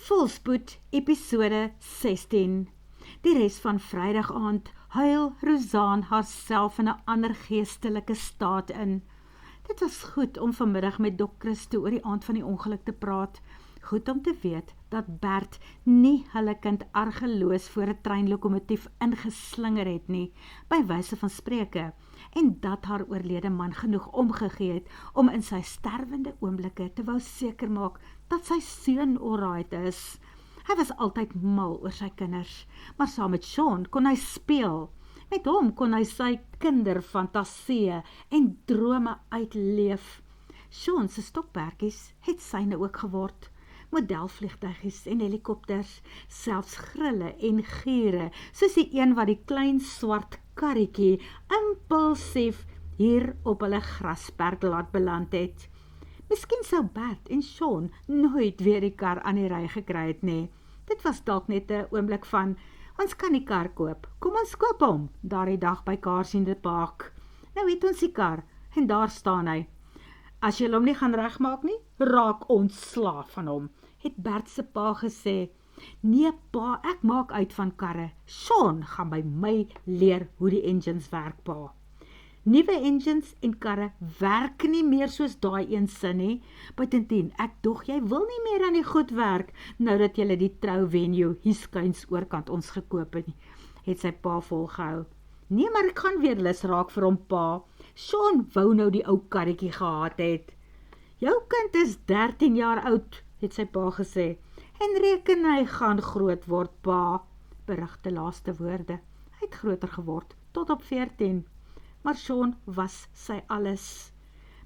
Volspoed, episode 16. Die res van Vrydag aand huil Rozaan haarself in 'n ander geestelike staat in. Dit was goed om vanmiddag met Dok Christo oor die aand van die ongeluk te praat. Goed om te weet dat Bert nie hulle kind argeloos voor 'n treinlokomotief ingeslinger het nie, by wyse van spreke, en dat haar oorlede man genoeg omgegee het om in sy sterwende oomblikke te wou seker maak dat sy seun alright is. Hy was altyd mal oor sy kinders, maar saam met Sean kon hy speel. Met hom kon hy sy kinderfantasieë en drome uitleef. Sean se stokperdjies het syne ook geword. Modelvliegtuigies en helikopters, selfs grille en giere, soos die een wat die klein swart karretjie impulsief hier op hulle grasperk laat beland het. Miskien sou Bert en Sean nooit weer die kar aan die ry gekry het nie. Dit was dalk net 'n oomblik van, ons kan die kar koop, kom ons koop hom, daardie dag by Cars in the Park. Nou het ons die kar, en daar staan hy. As jy hom nie gaan regmaak nie, raak ons slaaf van hom, het Bert se pa gesê. Nee pa, ek maak uit van karre, Sean gaan by my leer hoe die engines werk pa. Nuwe engines en karre werk nie meer soos daai een sin nie. Buitendien, ek dog jy wil nie meer aan die goed werk, nou dat jy die trou venue hier skuins oorkant ons gekoop het sy pa volgehou. Nee, maar ek gaan weer lus raak vir hom pa. Sean wou nou die ou karretjie gehad het. Jou kind is 13 jaar oud, het sy pa gesê, en reken hy gaan groot word pa, berig de laaste woorde. Hy het groter geword, tot op 14. Maar Sean was sy alles.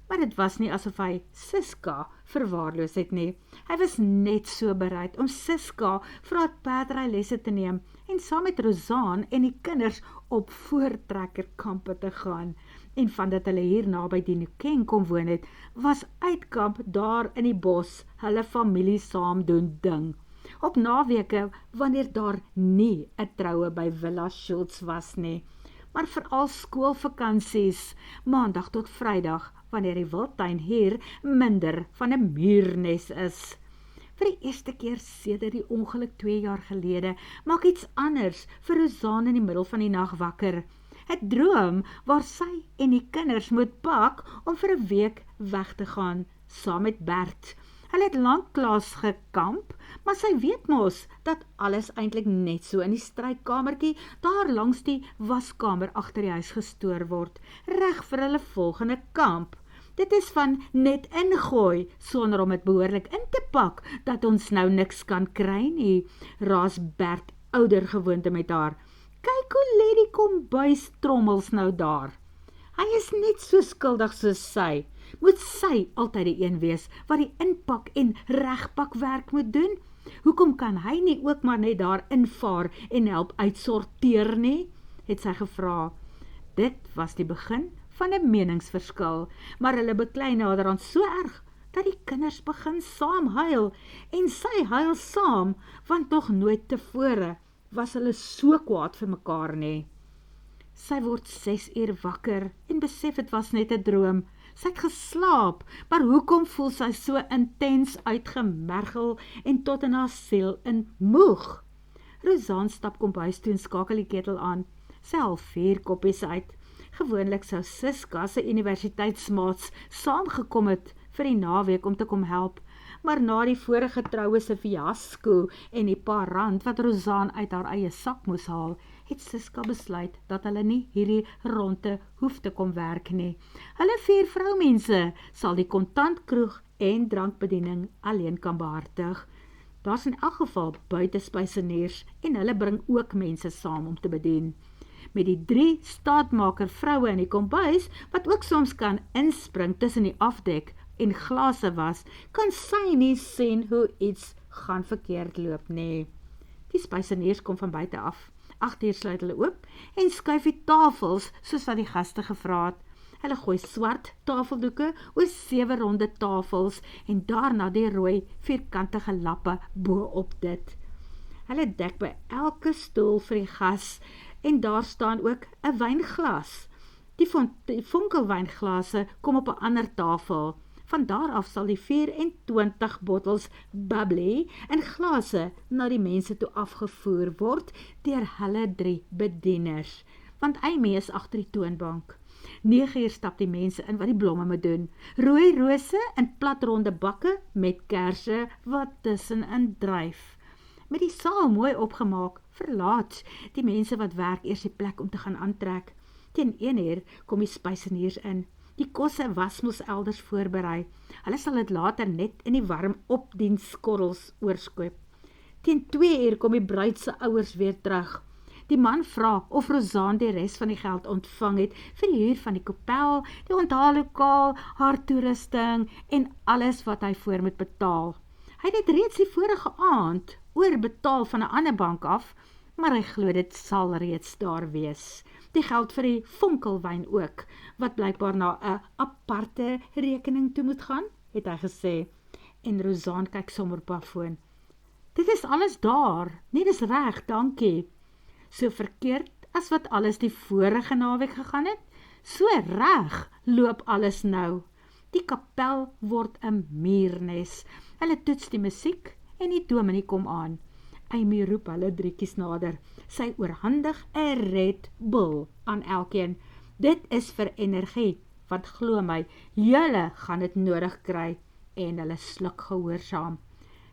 Maar dit was nie asof hy Siska verwaarloos het nie. Hy was net so bereid om Siska vir haar perdrylesse te neem en saam met Rozaan en die kinders op voortrekkerkampe te gaan. En van dat hulle hier naby die Nukeng kom woon het, was uitkamp daar in die bos hulle familie saam doen ding. Op naweke wanneer daar nie 'n troue by Villa Schultz was nie, maar veral skoolvakansies, maandag tot Vrydag, wanneer die wildtuin hier minder van 'n muurnes is. Vir die eerste keer sedert die ongeluk 2 jaar gelede, maak iets anders vir Rozaan in die middel van die nag wakker. 'n Droom waar sy en die kinders moet pak om vir 'n week weg te gaan, saam met Bert. Hulle het lanklaas gekamp, maar sy weet mos dat alles eintlik net so in die strykamertjie daar langs die waskamer agter die huis gestoor word, reg vir hulle volgende kamp. Dit is van net ingooi, sonder om het behoorlik in te pak, dat ons nou niks kan kry nie, raas Bert ouder gewoonte met haar. Kyk hoe lê die kombuistrommels nou daar. Hy is net so skuldig soos sy. Moet sy altyd die een wees wat die inpak en regpak werk moet doen? Hoekom kan hy nie ook maar net daar invaar en help uitsorteer nie? Het sy gevra. Dit was die begin van 'n meningsverskil, maar hulle beklei naderhand so erg, dat die kinders begin saam huil, en sy huil saam, want nog nooit tevore was hulle so kwaad vir mekaar nie. Sy word 6 uur wakker, en besef het was net 'n droom. Sy het geslaap, maar hoekom voel sy so intens uitgemergel en tot in haar siel in moeg? Rozaan stap kombuis toe en skakel die ketel aan. Sy haal 4 koppies uit. Gewoonlik sou Siska se universiteitsmaats saamgekom het vir die naweek om te kom help, maar na die vorige troue se fiasco en die paar rand wat Rozaan uit haar eie sak moes haal, het Siska besluit dat hulle nie hierdie ronde hoef te kom werk nie. Hulle 4 vroumense sal die kontantkroeg en drankbediening alleen kan behartig. Daar's in elk geval buitespyseniers en hulle bring ook mense saam om te bedien. Met die 3 staatmaker vroue in die kombuis, wat ook soms kan inspring tussen die afdek en glase was, kan sy nie sien hoe iets gaan verkeerd loop nie. Die spyseniers kom van buite af. 8 uur sluit hulle oop en skuif die tafels soos wat die gaste gevra het. Hulle gooi swart tafeldoeke oor 7 ronde tafels en daarna die rooi vierkantige lappe bo op dit. Hulle dek by elke stoel vir die gas en daar staan ook 'n wynglas. Die vonkelwynglase kom op 'n ander tafel. Van daar af sal die 24 bottels bubbly in glase na die mense toe afgevoer word deur hulle 3 bedieners, want Amy is agter die toonbank. 9 uur stap die mense in wat die blomme moet doen. Rooi rose in platronde bakke met kerse wat tussenin dryf. Met die saal mooi opgemaak, verlaat die mense wat werk eers die plek om te gaan aantrek. Teen 1 uur kom die spyseniers in. Die kosse was mos elders voorberei. Hulle sal dit later net in die warm opdienskorrels oorskoop. Teen 2 uur kom die bruid se ouers weer terug. Die man vra of Rozaan die res van die geld ontvang het vir die huur van die kopel, die onthaallokaal, haar toerusting en alles wat hy voor moet betaal. Hy het dit reeds die vorige aand oorbetaal van 'n ander bank af, maar hy glo dit sal reeds daar wees. Die geld vir die vonkelwyn ook, wat blykbaar na 'n aparte rekening toe moet gaan, het hy gesê. En Rozaan kyk sommer op haar foon. Dit is alles daar, nee, dis reg, dankie. So verkeerd as wat alles die vorige naweek gegaan het, so reg loop alles nou. Die kapel word 'n muurnes. Hulle toets die musiek en die dominee kom aan. Amy roep hulle drietjies nader. Sy oorhandig 'n Red Bull aan elkeen. Dit is vir energie, want glo my, julle gaan dit nodig kry. En hulle sluk gehoorsaam.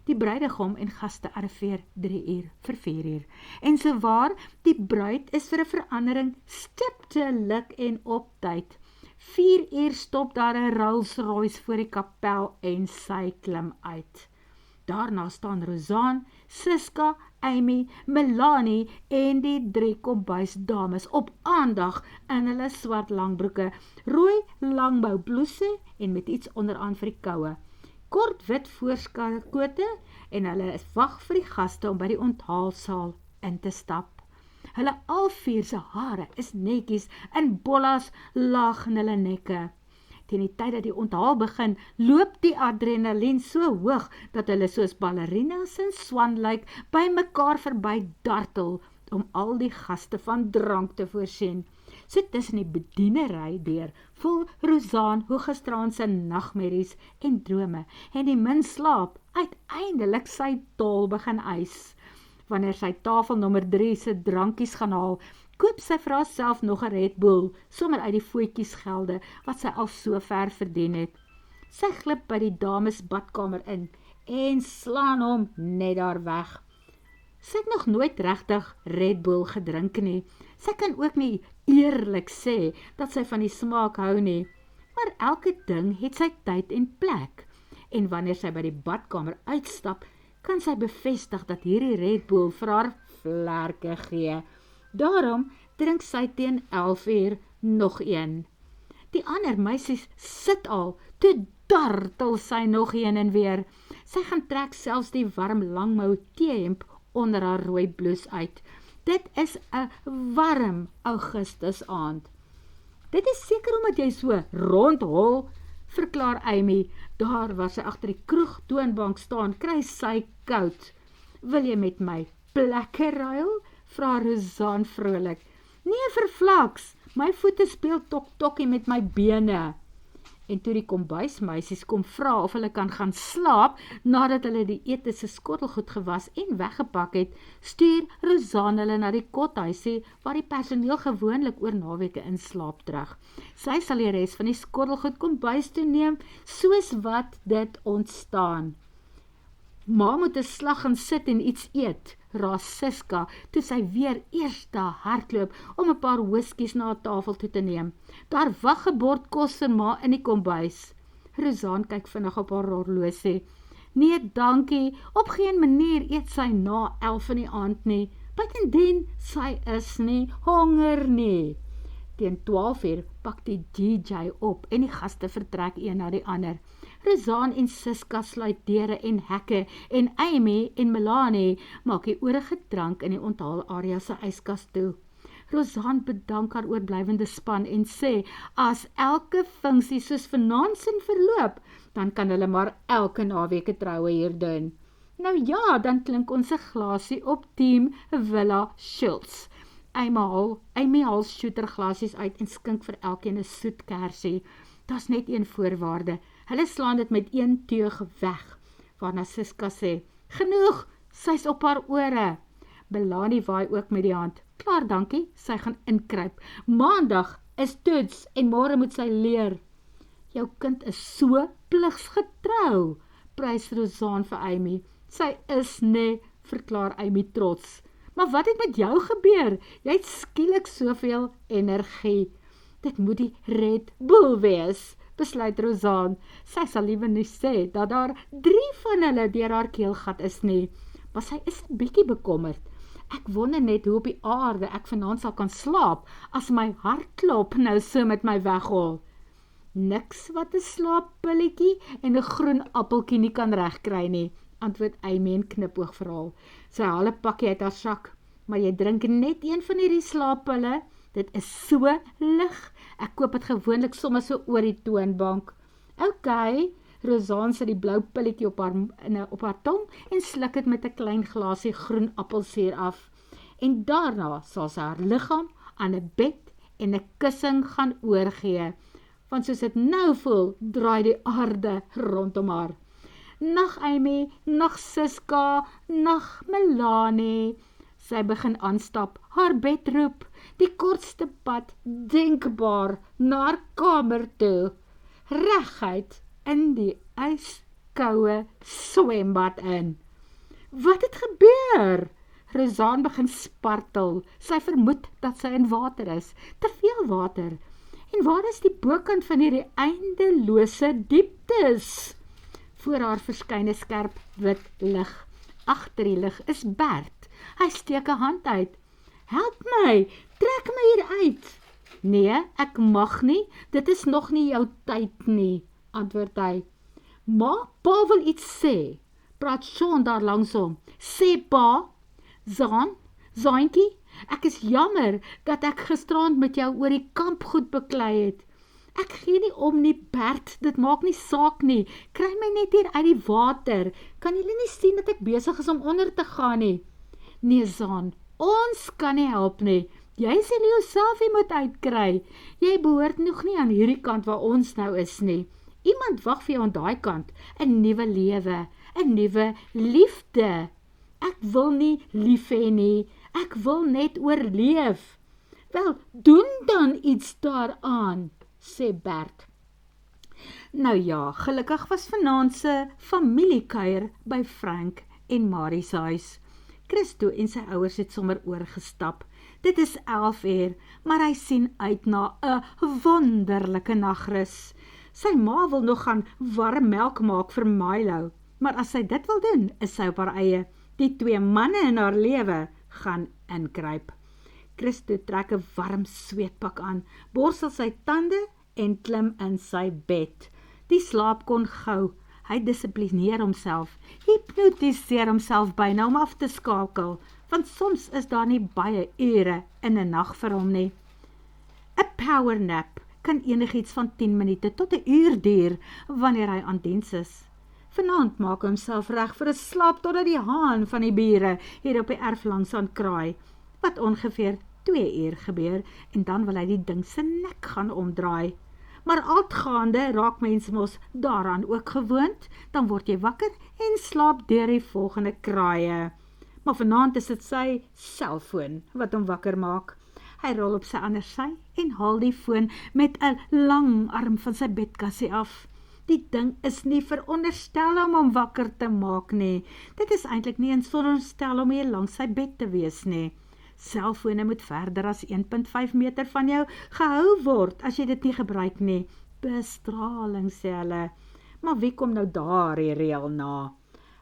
Die bruidegom en gaste arriveer 3 uur vir 4 uur. En so waar, die bruid is vir 'n verandering stiptelik en op tyd. 4 uur stop daar 'n Rolls Royce voor die kapel en sy klim uit. Daarna staan Rozaan, Siska, Amy, Melanie en die 3 kombuisdames op aandag in hulle swart langbroeke, rooi langboubluse en met iets onderaan vir die koue. Kort wit voorskote en hulle wag vir die gaste om by die onthaalsaal in te stap. Hulle al 4 se hare is netjies in bollas laag in hulle nekke. Teen die tyd dat die onthaal begin, loop die adrenalien so hoog dat hulle soos ballerinas en swanlyk by mekaar verby dartel om al die gaste van drank te voorsien. So tussen die bedienery deur voel Rozaan hoe gisteraand se nagmerries en drome en die min slaap uiteindelik sy taal begin eis. Wanneer sy tafel nommer 3 se drankies gaan haal, koop sy vir haarself nog 'n Red Bull, sommer uit die voetjies gelde wat sy al so ver verdien het. Sy glip by die dames badkamer in en slaan hom net daar weg. Sy het nog nooit regtig Red Bull gedrink nie. Sy kan ook nie eerlik sê dat sy van die smaak hou nie, maar elke ding het sy tyd en plek. En wanneer sy by die badkamer uitstap, kan sy bevestig dat hierdie Red Bull vir haar vlerke gee. Daarom drink sy teen 11 uur nog een. Die ander meisies sit al, toe dartel sy nog een en weer. Sy gaan trek selfs die warm langmou teehemp onder haar rooi blouse uit. Dit is 'n warm Augustus aand. Dit is seker omdat jy so rondhol, verklaar Amy. Daar waar sy agter die kroeg toonbank staan, kry sy koud. Wil jy met my plekke ruil? Vra Rozaan vrolik. Nee, verflaks, my voete speel tok-tokkie met my bene. En toe die kombuismeisies kom vra of hulle kan gaan slaap, nadat hulle die ete se skottelgoed gewas en weggepak het, stuur Rozaan hulle na die kothuisie, waar die personeel gewoonlik oor naweke in slaap terug. Sy sal die res van die skottelgoed kombuis toe neem, soos wat dit ontstaan. Ma moet 'n slag gaan sit en iets eet, raas Siska, toe sy weer eers hardloop om 'n paar whiskies na 'n tafel toe te neem. Daar wag 'n bord kos vir ma in die kombuis. Rozaan kyk vinnig op haar horlosie. Nee, dankie, op geen manier eet sy na 11 in die aand nie. Buitendien, sy is nie honger nie. Teen 12 uur pak die DJ op en die gaste vertrek een na die ander. Rozaan en Siska sluit deure en hekke en Amy en Melanie maak die oorige drank in die onthaalarea se yskas toe. Rozaan bedank haar oorblywende span en sê, as elke funksie soos vanaand sin verloop, dan kan hulle maar elke naweek 'n troue hier doen. Nou ja, dan klink ons 'n glasie op Team Villa Schultz. Amy haal shooter glasies uit en skink vir elkeen 'n soet kersie. Daar's net een voorwaarde. Hulle slaan dit met een teug weg, waarna Siska sê, genoeg, sy's op haar ore. Belani waai ook met die hand. Klaar, dankie, sy gaan inkruip. Maandag is toets en môre moet sy leer. Jou kind is so pligsgetrou, prys Rozaan vir Amy. Sy is nee, verklaar Amy trots. Maar wat het met jou gebeur? Jy het skielik soveel energie. Dit moet die Red Bull wees, besluit Rozaan. Sy sal liever nie sê dat daar 3 van hulle deur haar keelgat is nie, maar sy is 'n bietjie bekommerd. Ek wonder net hoe op die aarde ek vanaand sal kan slaap, as my hartklop nou so met my weghol. Niks wat 'n slaappilletjie en 'n groen appeltjie nie kan regkry nie, antwoord Amy en knipoog vir haar. Sy haal 'n pakkie uit haar sak, maar jy drink net een van hierdie slaappille, dit is so lig, ek koop dit gewoonlik sommer so oor die toonbank. OK, Rozaan sit die blou pilletjie op haar tong en sluk dit met 'n klein glasie groen appelsuur af. En daarna sal sy haar liggaam aan 'n bed en 'n kussing gaan oorgee. Want soos dit nou voel, draai die aarde rondom haar. Nag Amy, nag Siska, nag Melanie. Sy begin aanstap, haar bed roep, die kortste pad denkbaar na haar kamer toe. Reguit in die ijskoue swembad in. Wat het gebeur? Rozaan begin spartel. Sy vermoed dat sy in water is, te veel water. En waar is die bokant van hierdie eindelose dieptes? Voor haar verskyn 'n skerp wit lig. Agter die lig is Bert. Hy steek 'n hand uit. Help my, trek my hier uit. Nee, ek mag nie, dit is nog nie jou tyd nie, antwoord hy. Maar pa wil iets sê, praat Sean daar langsom. Sê pa, Zaantjie, ek is jammer dat ek gisterand met jou oor die kampgoed beklei het. Ek gee nie om nie, Bert, dit maak nie saak nie. Kry my net hier uit die water. Kan julle nie sien dat ek besig is om onder te gaan nie? Nee, Zaan, ons kan nie help nie. Jy sê nie jouself jy moet uitkry. Jy behoort nog nie aan hierdie kant waar ons nou is nie. Iemand wag vir jou aan daai kant. 'n nuwe lewe, 'n nuwe liefde. Ek wil nie lief hê nie. Ek wil net oorleef. Wel, doen dan iets daaraan, sê Bert. Nou ja, gelukkig was vanaand se familiekuier by Frank en Marie se huis. Christo en sy ouers het sommer oorgestap. Dit is 11 uur, maar hy sien uit na 'n wonderlike nagrus. Sy ma wil nog gaan warm melk maak vir Milo, maar as sy dit wil doen, is sy op haar eie. Die 2 manne in haar lewe gaan inkruip. Christo trek 'n warm sweetpak aan, borstel sy tande en klim in sy bed. Die slaap kon gou. Hy dissiplineer homself, hypnotiseer homself byna om af te skakel, want soms is daar nie baie ure in 'n nag vir hom nie. 'n Power nap kan enigiets van 10 minute tot 'n uur duur wanneer hy aan diens is. Vanaand maak hy homself reg vir 'n slaap totdat die haan van die bure hier op die erf langs aan kraai, wat ongeveer 2 uur gebeur, en dan wil hy die ding se nek gaan omdraai. Maar altgaande raak mens mos daaraan ook gewoond, dan word jy wakker en slaap deur die volgende kraaie. Maar vanaand is dit sy selfoon wat hom wakker maak. Hy rol op sy ander sy en haal die foon met 'n lang arm van sy bedkassie af. Die ding is nie veronderstel om hom wakker te maak nie. Dit is eintlik nie eens veronderstel om hier langs sy bed te wees nie. Selfone moet verder as 1.5 meter van jou gehou word as jy dit nie gebruik nie. Bestraling, sê hulle. Maar wie kom nou daar die reël na?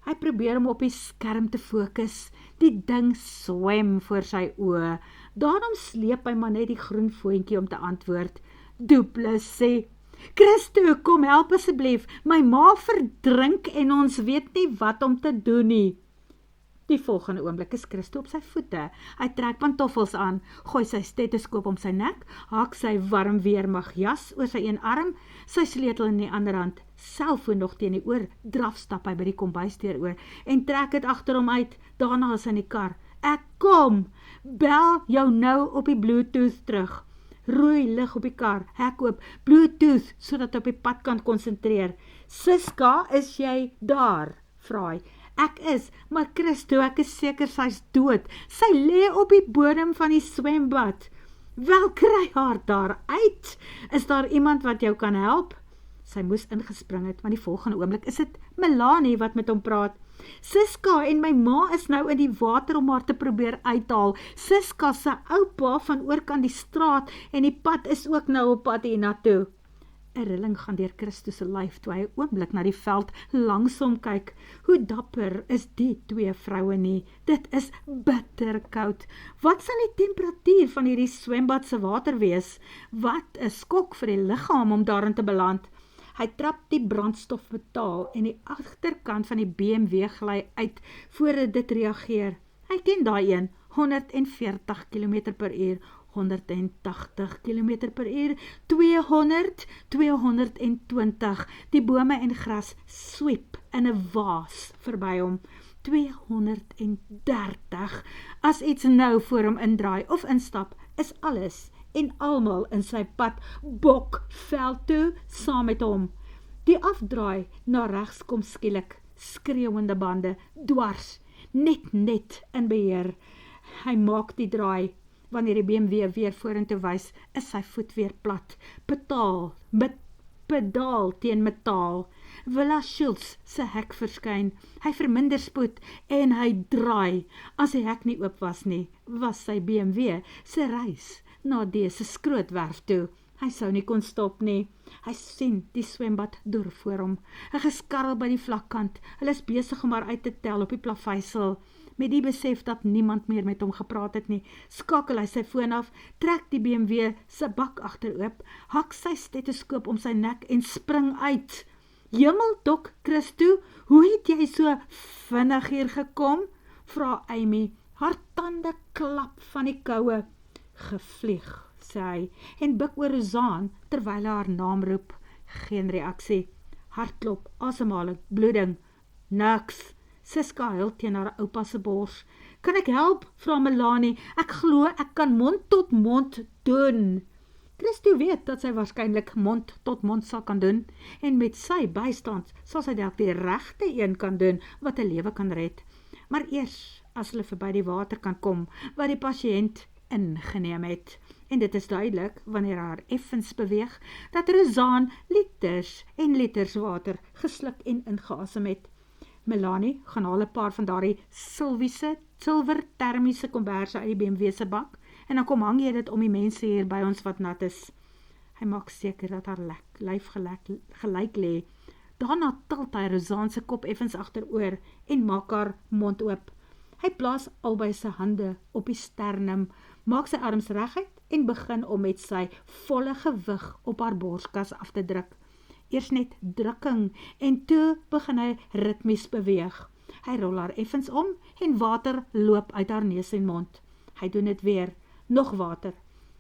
Hy probeer om op die skerm te fokus. Die ding swem voor sy oë. Daarom sleep hy maar net die groen foontjie om te antwoord. Dooples sê, Christo, kom help asseblief. My ma verdrink en ons weet nie wat om te doen nie. Die volgende oomblik is Christo op sy voete. Hy trek pantoffels aan, gooi sy stetoskoop om sy nek, haak sy warm weermagjas oor sy een arm, sy sleutel in die ander hand, selfoon nog teen die oor, draf stap hy by die kombuisdeur oor en trek dit agter hom uit. Daarna is hy in die kar. Ek kom, bel jou nou op die Bluetooth terug. Rooi lig op die kar, hek oop, Bluetooth, sodat op die pad kan konsentreer. Siska, is jy daar? Vra hy. Ek is, maar Christo, ek is seker sy's dood. Sy lê op die bodem van die swembad. Wel, kry haar daar uit. Is daar iemand wat jou kan help? Sy moes ingespring het, maar die volgende oomblik is dit Melanie wat met hom praat. Siska en my ma is nou in die water om haar te probeer uithaal. Siska se oupa van oorkant die straat en die pad is ook nou op pad hiernatoe. 'n rilling gaan deur Christus se lyf toe hy 'n oomblik na die veld langsom kyk. Hoe dapper is die twee vroue nie. Dit is bitterkoud. Wat sal die temperatuur van hierdie swembad se water wees? Wat 'n skok vir die liggaam om daarin te beland. Hy trap die brandstofbetaal en die agterkant van die BMW gly uit voordat dit reageer. Hy ken daai een, 140 km/h, 180 km/h, 200, 220. Die bome en gras sweep in 'n waas verby hom. 230. As iets nou voor hom indraai of instap, is alles en almal in sy pad bokveld toe saam met hom. Die afdraai na regs kom skielik, skreeuwende bande, dwars, net in beheer. Hy maak die draai. Wanneer die BMW weer vorentoe wys, is sy voet weer plat. Pedaal teen metaal. Villa Schultz se hek verskyn. Hy verminder spoed en hy draai. As die hek nie oop was nie, was sy BMW se reis na dese skrootwerf toe. Hy sou nie kon stop nie. Hy sien die swembad deur voor hom. 'n geskarrel by die vlakkant. Hulle is besig om haar uit te tel op die plaveisel. Met die besef dat niemand meer met hom gepraat het nie, skakel hy sy foon af, trek die BMW se bak agteroop, hak sy stetoskoop om sy nek en spring uit. Hemeldok, Christo, hoe het jy so vinnig hier gekom? Vra Amy, haar tande klap van die koue. Gevlieg, sê hy, en buk oor Rozaan terwyl hy haar naam roep. Geen reaksie. Hartklop, asemhaling, bloeding. Niks. Siska huil teen haar oupa se bors. Kan ek help? Vra Melanie. Ek glo ek kan mond tot mond doen. Christo weet dat sy waarskynlik mond tot mond sal kan doen en met sy bystand sal sy dalk die regte een kan doen wat 'n lewe kan red. Maar eers as hulle verby die water kan kom wat die pasiënt ingeneem het. En dit is duidelik wanneer haar effens beweeg dat Rozaan liters en liters water gesluk en ingeasem het. Melanie gaan haal 'n paar van daardie silwer termiese komberse uit die BMW se bak en dan kom hang jy dit om die mense hier by ons wat nat is. Hy maak seker dat haar lyf gelyk lê. Daarna tilt hy Rozaan se kop effens agteroor en maak haar mond oop. Hy plaas albei sy hande op die sternum, maak sy arms reguit en begin om met sy volle gewig op haar borskas af te druk. Eers net drukking en toe begin hy ritmies beweeg. Hy rol haar effens om en water loop uit haar neus en mond. Hy doen dit weer, nog water.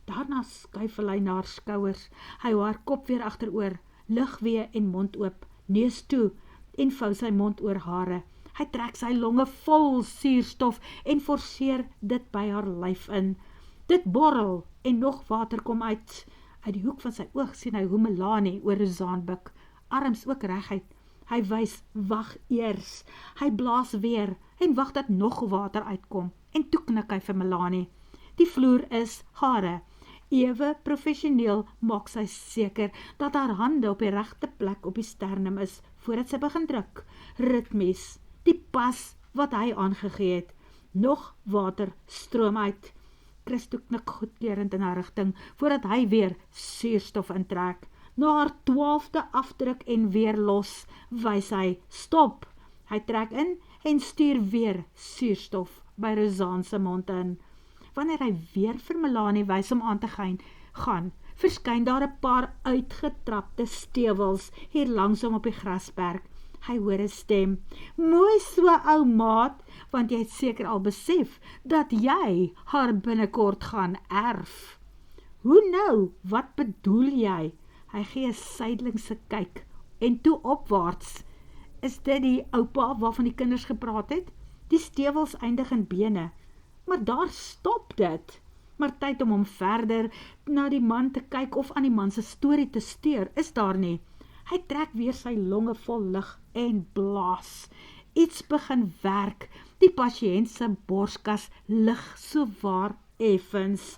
Daarna skuif hy na haar skouers. Hy hou haar kop weer agteroor, lugweë en mond oop, neus toe en vou sy mond oor hare. Hy trek sy longe vol suurstof en forceer dit by haar lyf in. Dit borrel en nog water kom uit. Uit die hoek van sy oog sien hy hoe Melanie oor Rozaan buk, arms ook reguit. Hy wys, wag eers. Hy blaas weer en wag dat nog water uitkom en toe knik hy vir Melanie. Die vloer is hare. Ewe professioneel maak sy seker dat haar hande op die regte plek op die sternum is voordat sy begin druk. Ritmies, die pas wat hy aangegee het. Nog water stroom uit. Christo knik goedkeurend in haar rigting, voordat hy weer suurstof intrek. Na haar 12de afdruk en weer los, wys hy, stop. Hy trek in en stuur weer suurstof by Rozaan se mond in. Wanneer hy weer vir Melanie wys om aan te gaan, verskyn daar 'n paar uitgetrapte stewels hier langsom op die grasperk. Hy hoor 'n stem. Mooi so, ou maat, want jy het seker al besef dat jy haar binnekort gaan erf. Hoe nou? Wat bedoel jy? Hy gee 'n sydelingse kyk en toe opwaarts. Is dit die oupa waarvan die kinders gepraat het? Die stewels eindig in bene. Maar daar stop dit. Maar tyd om hom verder na die man te kyk of aan die man se storie te steur, is daar nie. Hy trek weer sy longe vol lug en blaas. Iets begin werk. Die pasiënt se borskas lig so waar effens.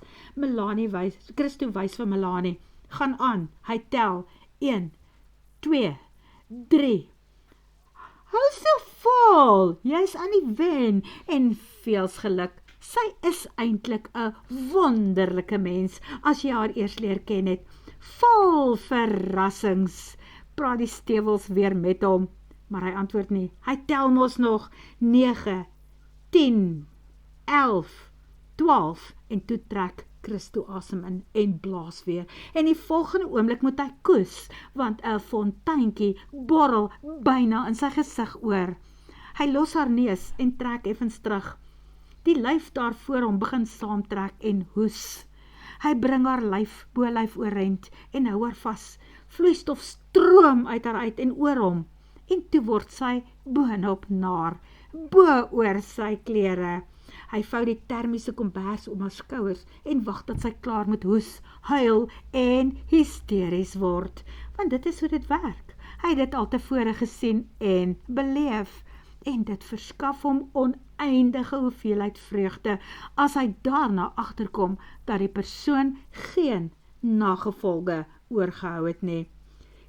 Christo wys vir Melanie. Gaan aan. Hy tel. 1, 2, 3. Hou so vol. Jy's aan die wen en veels geluk. Sy is eintlik 'n wonderlike mens as jy haar eers leer ken het. Vol verrassings. Praat die stewels weer met hom, maar hy antwoord nie. Hy tel mos nog 9, 10, 11, 12 en toe trek Christo asem in en blaas weer. En die volgende oomblik moet hy koes, want 'n fonteintjie borrel byna in sy gesig oor. Hy los haar neus en trek effens terug. Die lyf daar voor hom begin saamtrek en hoes. Hy bring haar bolyf oorent en hou haar vas. Vloeistof stroom uit haar uit en oor hom. En toe word sy boonop naar, bo oor sy klere. Hy vou die termiese kombers om haar skouers en wag dat sy klaar moet hoes, huil en hysteries word. Want dit is hoe dit werk. Hy het dit al tevore gesien en beleef. En dit verskaf hom oneindige hoeveelheid vreugde as hy daarna agterkom dat die persoon geen nagevolge oorgehou het nie.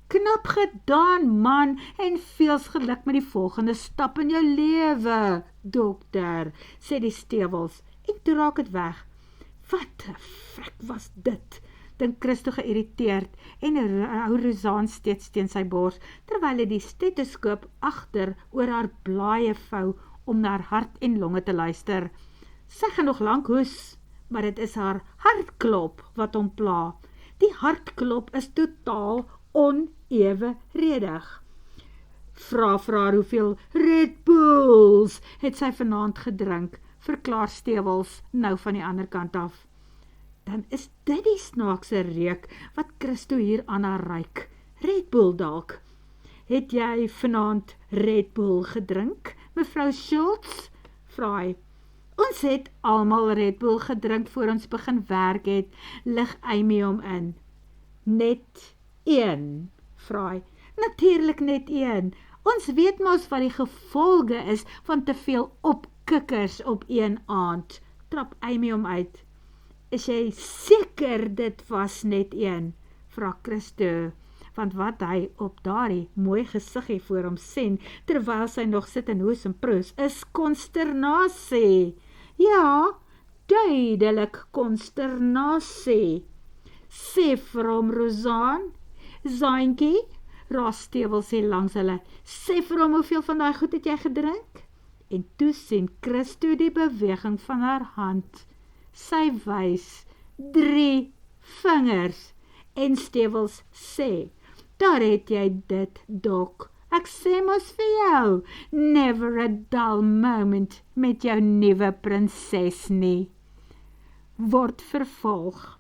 Knap gedaan, man, en veels geluk met die volgende stap in jou lewe, dokter, sê die stewels, en toe raak het weg. Wat 'n frik was dit, dink Christo geïrriteerd, en hou Rozaan steeds teen sy bors, terwyl hy die stetoskoop agter oor haar blaaie vou, om na haar hart en longe te luister. Sy gaan nog lank hoes, maar dit is haar hartklop wat hom pla. Die hartklop is totaal onevenredig. Vra vir haar hoeveel Red Bulls het sy vanaand gedrink, verklaar stewels nou van die ander kant af. Dan is dit die snaakse reuk wat Christo hier aan haar ruik. Red Bull dalk. Het jy vanaand Red Bull gedrink, mevrou Schultz? Vra hy. Ons het almal Red Bull gedrink voor ons begin werk het, lig Amy hom in. Net 1, vra hy. Natuurlik net 1. Ons weet mos wat die gevolge is van te veel opkikkers op een aand. Trap Amy hom uit. Is jy seker dit was net 1? Vra Christo, want wat hy op daardie mooi gesiggie voor hom sien, terwyl sy nog sit en hoes en proes, is konsternasie. Ja, duidelik konsternasie. Sê vir hom, Rozaan, Zaantjie, Raasstewel sê langs hulle, sê vir hom hoeveel van daai goed het jy gedrink? En toe sien Christo die beweging van haar hand. Sy wys 3 vingers en Stewels sê, daar het jy dit, Dok. Ek sê mos vir jou, never a dull moment met jou nuwe prinses nie. Word vervolg.